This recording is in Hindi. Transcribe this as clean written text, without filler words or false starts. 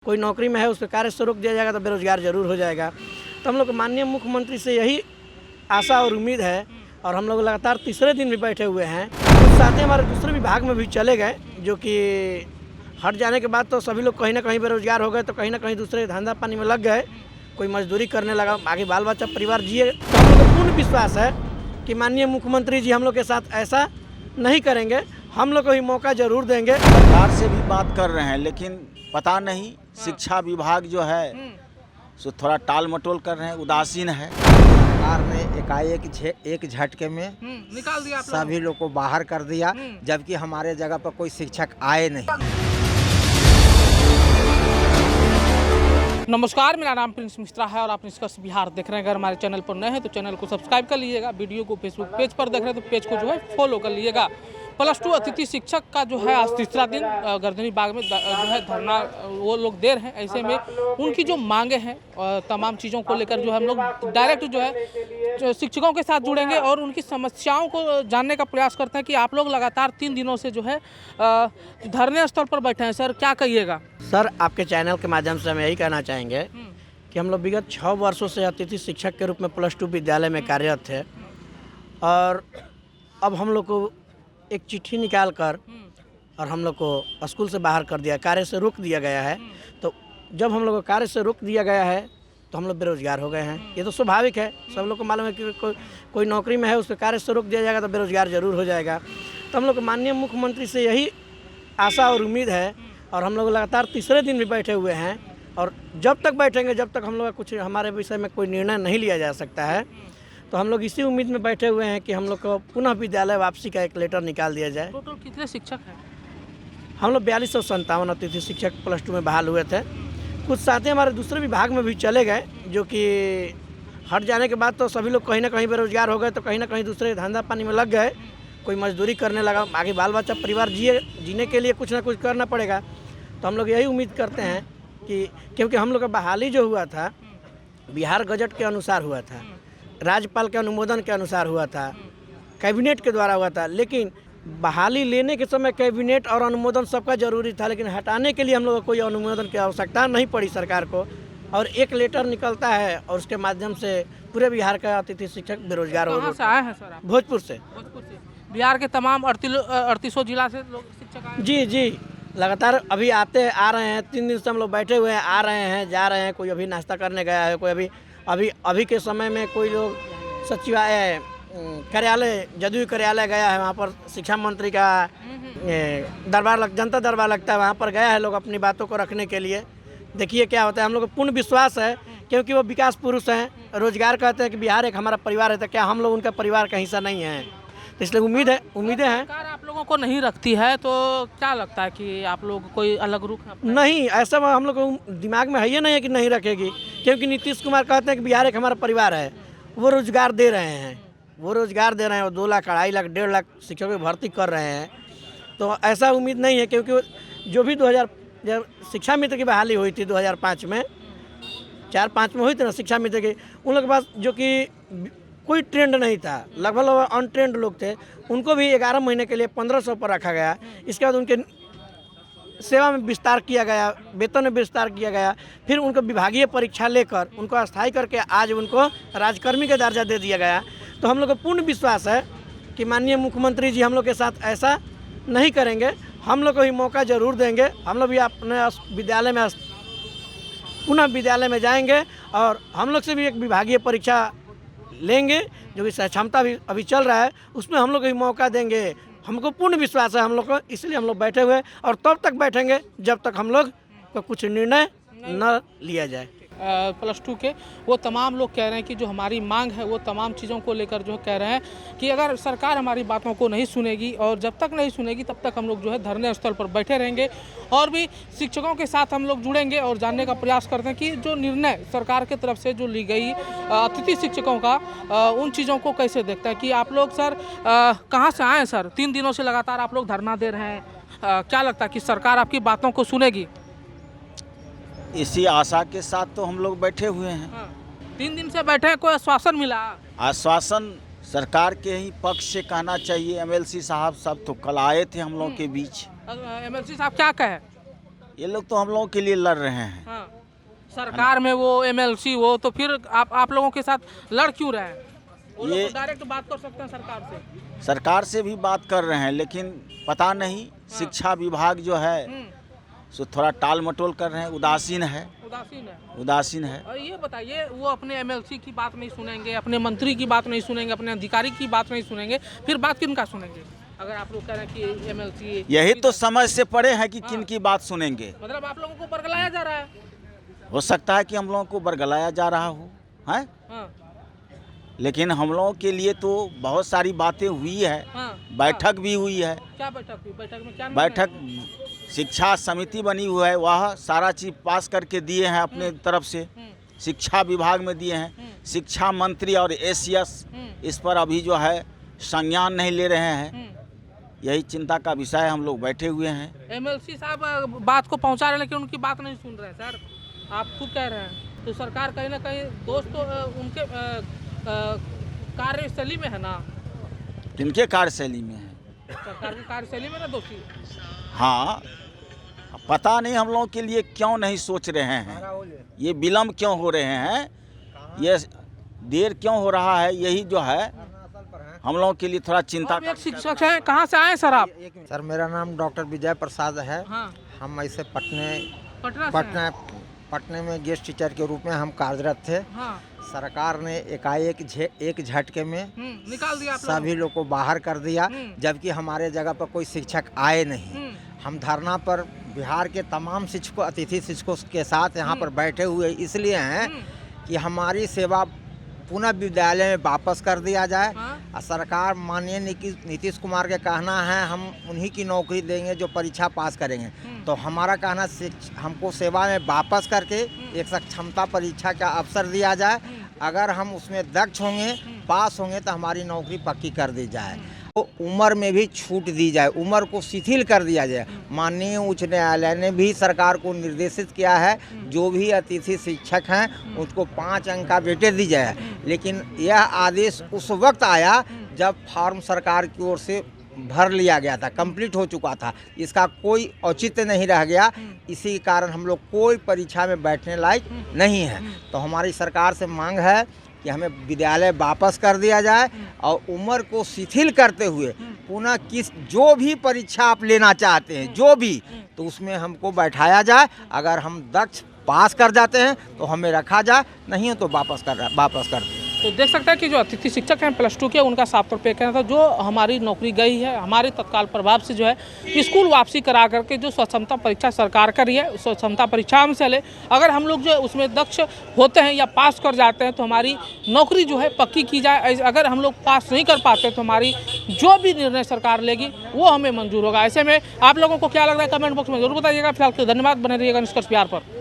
कोई नौकरी में है उसके कार्य से रोक दिया जाएगा तो बेरोजगार जरूर हो जाएगा। तो हम लोग माननीय मुख्यमंत्री से यही आशा और उम्मीद है और हम लोग लगातार तीसरे दिन भी बैठे हुए हैं। कुछ साथी हमारे दूसरे विभाग में भी चले गए, जो कि हट जाने के बाद तो सभी लोग कहीं ना कहीं बेरोजगार हो गए, तो कहीं ना कहीं दूसरे धंधा पानी में लग गए, कोई मजदूरी करने लगा, आगे बाल बच्चा परिवार जिए। तो हम लोग को पूर्ण विश्वास है कि माननीय मुख्यमंत्री जी हम लोग के साथ ऐसा नहीं करेंगे, हम लोग को ही मौका जरूर देंगे। सरकार से भी बात कर रहे हैं, लेकिन पता नहीं शिक्षा विभाग जो है सो थोड़ा टाल मटोल कर रहे हैं, उदासीन है। सरकार ने एकाएक एक झटके में निकाल दिया सभी लोग को बाहर कर दिया, जबकि हमारे जगह पर कोई शिक्षक आए नहीं। नमस्कार, मेरा नाम प्रिंस मिश्रा है और आप निष्कर्ष बिहार देख रहे हैं। अगर हमारे चैनल पर नए हैं तो चैनल को सब्सक्राइब कर लीजिएगा। वीडियो को फेसबुक पेज पर देख रहे हैं तो पेज को जो है फॉलो कर लीजिएगा। +2 अतिथि शिक्षक का जो है आज तीसरा दिन गर्दनी बाग में जो है धरना वो लोग दे रहे हैं। ऐसे में उनकी जो मांगे हैं तमाम चीज़ों को लेकर जो है हम लोग डायरेक्ट जो है शिक्षकों के साथ जुड़ेंगे और उनकी समस्याओं को जानने का प्रयास करते हैं कि आप लोग लगातार 3 दिनों से जो है धरने स्थल पर बैठे हैं। सर, क्या कहिएगा? सर, आपके चैनल के माध्यम से हम यही कहना चाहेंगे कि हम लोग विगत 6 वर्षों से अतिथि शिक्षक के रूप में +2 विद्यालय में कार्यरत थे और अब हम लोग को एक चिट्ठी निकाल कर और हम लोग को स्कूल से बाहर कर दिया, कार्य से रोक दिया गया है। तो जब हम लोग को कार्य से रोक दिया गया है तो हम लोग बेरोजगार हो गए हैं। ये तो स्वाभाविक है, सब लोग को मालूम है कि कोई नौकरी में है उसके कार्य से रोक दिया जाएगा तो बेरोजगार जरूर हो जाएगा। तो हम लोग माननीय मुख्यमंत्री से यही आशा और उम्मीद है और हम लोग लगातार तीसरे दिन भी बैठे हुए हैं और जब तक बैठेंगे जब तक हम लोग का कुछ हमारे विषय में कोई निर्णय नहीं लिया जा सकता है, तो हम लोग इसी उम्मीद में बैठे हुए हैं कि हम लोग को पुनः विद्यालय वापसी का एक लेटर निकाल दिया जाए। टोटल कितने शिक्षक हैं? हम लोग 4257 अतिथि शिक्षक +2 में बहाल हुए थे। कुछ साथी हमारे दूसरे विभाग में भी चले गए, जो कि हट जाने के बाद तो सभी लोग कहीं ना कहीं बेरोजगार हो गए, तो कहीं ना कहीं दूसरे धंधा पानी में लग गए, कोई मजदूरी करने लगा, आगे बाल बच्चा परिवार जीने के लिए कुछ ना कुछ करना पड़ेगा। तो हम लोग यही उम्मीद करते हैं कि क्योंकि हम लोग का बहाली जो हुआ था बिहार गजट के अनुसार हुआ था, राज्यपाल के अनुमोदन के अनुसार हुआ था, कैबिनेट के द्वारा हुआ था, लेकिन बहाली लेने के समय कैबिनेट और अनुमोदन सबका जरूरी था, लेकिन हटाने के लिए हम लोग को कोई अनुमोदन की आवश्यकता नहीं पड़ी सरकार को, और एक लेटर निकलता है और उसके माध्यम से पूरे बिहार का अतिथि शिक्षक बेरोजगार हो कहाँ से आए हैं सर आप? भोजपुर से। बिहार के तमाम 3800 जिला से लोग शिक्षक आए हैं? जी, लगातार अभी आ रहे हैं। 3 दिन से हम लोग बैठे हुए हैं, आ रहे हैं, जा रहे हैं। कोई अभी नाश्ता करने गया है, कोई अभी के समय में कोई लोग सचिवालय कार्यालय जदयू कार्यालय गया है, वहाँ पर शिक्षा मंत्री का जनता दरबार लगता है, वहाँ पर गया है लोग अपनी बातों को रखने के लिए। देखिए क्या होता है। हम लोग को पूर्ण विश्वास है क्योंकि वो विकास पुरुष हैं, रोजगार कहते हैं कि बिहार एक हमारा परिवार है, तो क्या हम लोग उनका परिवार का हिस्सा नहीं है? तो इसलिए उम्मीदें हैं। सरकार आप लोगों को नहीं रखती है तो क्या लगता है कि आप लोग कोई अलग रुख है? नहीं, ऐसा हम लोग को दिमाग में है ही नहीं है कि नहीं रखेगी, क्योंकि नीतीश कुमार कहते हैं कि बिहार एक हमारा परिवार है। वो रोजगार दे रहे हैं, वो 2 लाख 2.5 लाख 1.5 लाख शिक्षकों की भर्ती कर रहे हैं। तो ऐसा उम्मीद नहीं है, क्योंकि जो भी जब शिक्षा मित्र की बहाली हुई थी 2005 में 4-5 में हुई थी ना शिक्षा मित्र की, उन लोग के पास जो कि कोई ट्रेंड नहीं था, लगभग अनट्रेंड लोग थे, उनको भी 11 महीने के लिए 1500 पर रखा गया। इसके बाद उनके सेवा में विस्तार किया गया, वेतन में विस्तार किया गया, फिर उनको विभागीय परीक्षा लेकर उनको अस्थायी करके आज उनको राजकर्मी का दर्जा दे दिया गया। तो हम लोग को पूर्ण विश्वास है कि माननीय मुख्यमंत्री जी हम लोग के साथ ऐसा नहीं करेंगे, हम लोग को ही मौका जरूर देंगे। हम लोग भी अपने विद्यालय में पुनः विद्यालय में जाएंगे और हम लोग से भी एक विभागीय परीक्षा लेंगे, जो कि क्षमता भी अभी चल रहा है, उसमें हम लोग को ही मौका देंगे। हमको पूर्ण विश्वास है हम लोग को, इसलिए हम लोग बैठे हुए और तब तक बैठेंगे जब तक हम लोग को कुछ निर्णय न लिया जाए। +2 के वो तमाम लोग कह रहे हैं कि जो हमारी मांग है वो तमाम चीज़ों को लेकर जो कह रहे हैं कि अगर सरकार हमारी बातों को नहीं सुनेगी और जब तक नहीं सुनेगी तब तक हम लोग जो है धरने स्थल पर बैठे रहेंगे और भी शिक्षकों के साथ हम लोग जुड़ेंगे और जानने का प्रयास करते हैं कि जो निर्णय सरकार की तरफ से जो ली गई अतिथि शिक्षकों का उन चीज़ों को कैसे देखते हैं। कि आप लोग सर कहाँ से आए हैं सर? 3 दिनों से लगातार आप लोग धरना दे रहे हैं, क्या लगता है कि सरकार आपकी बातों को सुनेगी? इसी आशा के साथ तो हम लोग बैठे हुए हैं। 3 दिन से बैठे हैं, कोई आश्वासन मिला? आश्वासन सरकार के ही पक्ष से कहना चाहिए। MLC साहब सब तो कल आए थे हम लोग के बीच। MLC साहब क्या कहे? ये लोग तो हम लोगों के लिए लड़ रहे हैं। हाँ, सरकार में वो एमएलसी वो, तो फिर आप लोगों के साथ लड़ क्यों रहे हैं? वो लोग ये- तो डायरेक्ट बात कर सकते हैं सरकार से। सरकार से भी बात कर रहे हैं, लेकिन पता नहीं शिक्षा विभाग जो है सो थोड़ा टाल मटोल कर रहे हैं, उदासीन है। उदासीन है। और ये बताइए, वो अपने एमएलसी की बात नहीं सुनेंगे, अपने मंत्री की बात नहीं सुनेंगे, अपने अधिकारी की बात नहीं सुनेंगे, फिर बात किनका सुनेंगे? अगर आप लोग कह रहे हैं कि एमएलसी, यही तो समझ से पड़े हैं कि किन की बात सुनेंगे। मतलब आप लोगों को बरगलाया जा रहा है। हो सकता है कि हम लोगों को बरगलाया जा रहा हो, हैं? हाँ, लेकिन हम लोगों के लिए तो बहुत सारी बातें हुई है, हाँ, बैठक भी हुई है। क्या बैठक हुई? बैठक में क्या निर्णय बैठक शिक्षा समिति बनी हुई है, वह सारा चीज पास करके दिए हैं अपने तरफ से, शिक्षा विभाग में दिए हैं। शिक्षा मंत्री और एसीएस इस पर अभी जो है संज्ञान नहीं ले रहे हैं। यही चिंता का विषय हम लोग बैठे हुए हैं। एमएलसी साहब बात को पहुंचा रहे हैं, लेकिन उनकी बात नहीं सुन रहे हैं। सर, आप खुद कह रहे हैं, तो सरकार कहीं ना कहीं दोस्त तो उनके कार्यशैली में है ना, किनके कार्यशैली में है? सरकार की कार्यशैली में ना दोषी। हाँ, पता नहीं हम लोगों के लिए क्यों नहीं सोच रहे हैं, ये विलम्ब क्यों हो रहे हैं, ये देर क्यों हो रहा है, यही जो है हम लोगों के लिए थोड़ा चिंता आप एक शिक्षक हैं, कहाँ से आए सर आप? सर मेरा नाम डॉक्टर विजय प्रसाद है। हाँ, हम ऐसे पटना से हैं। पटने में गेस्ट टीचर के रूप में हम कार्यरत थे। हाँ, सरकार ने एकाएक एक झटके में निकाल दिया आप लोगों सभी लोग को बाहर कर दिया, जबकि हमारे जगह पर कोई शिक्षक आए नहीं। हम धरना पर बिहार के तमाम शिक्षकों, अतिथि शिक्षकों के साथ यहाँ पर बैठे हुए इसलिए हैं कि हमारी सेवा पुनः विद्यालय में वापस कर दिया जाए। और सरकार माननीय नीतीश कुमार के कहना है हम उन्हीं की नौकरी देंगे जो परीक्षा पास करेंगे। तो हमारा कहना हमको सेवा में वापस करके एक सक्षमता परीक्षा का अवसर दिया जाए। अगर हम उसमें दक्ष होंगे, पास होंगे, तो हमारी नौकरी पक्की कर दी जाए। तो उम्र में भी छूट दी जाए, उम्र को शिथिल कर दिया जाए। माननीय उच्च न्यायालय ने भी सरकार को निर्देशित किया है, जो भी अतिथि शिक्षक हैं उसको 5 अंक का वेटेज दी जाए। लेकिन यह आदेश उस वक्त आया जब फॉर्म सरकार की ओर से भर लिया गया था, कंप्लीट हो चुका था, इसका कोई औचित्य नहीं रह गया। इसी कारण हम लोग कोई परीक्षा में बैठने लायक नहीं है। तो हमारी सरकार से मांग है कि हमें विद्यालय वापस कर दिया जाए और उम्र को शिथिल करते हुए पुनः जो भी परीक्षा आप लेना चाहते हैं, जो भी, तो उसमें हमको बैठाया जाए। अगर हम दक्ष पास कर जाते हैं तो हमें रखा जाए, नहीं हो तो वापस कर दें। तो देख सकते हैं कि जो अतिथि शिक्षक हैं +2 के, उनका साफ तौर पे कहना था जो हमारी नौकरी गई है, हमारे तत्काल प्रभाव से जो है स्कूल वापसी करा करके जो स्वक्षमता परीक्षा सरकार कर रही है, स्वक्षमता परीक्षा हम चले, अगर हम लोग जो है उसमें दक्ष होते हैं या पास कर जाते हैं तो हमारी नौकरी जो है पक्की की जाए। अगर हम लोग पास नहीं कर पाते तो हमारी जो भी निर्णय सरकार लेगी वो हमें मंजूर होगा। ऐसे में आप लोगों को क्या लग रहा है कमेंट बॉक्स में जरूर बताइएगा। फिलहाल तो धन्यवाद, बने रहिएगा निष्कर्ष बिहार पर।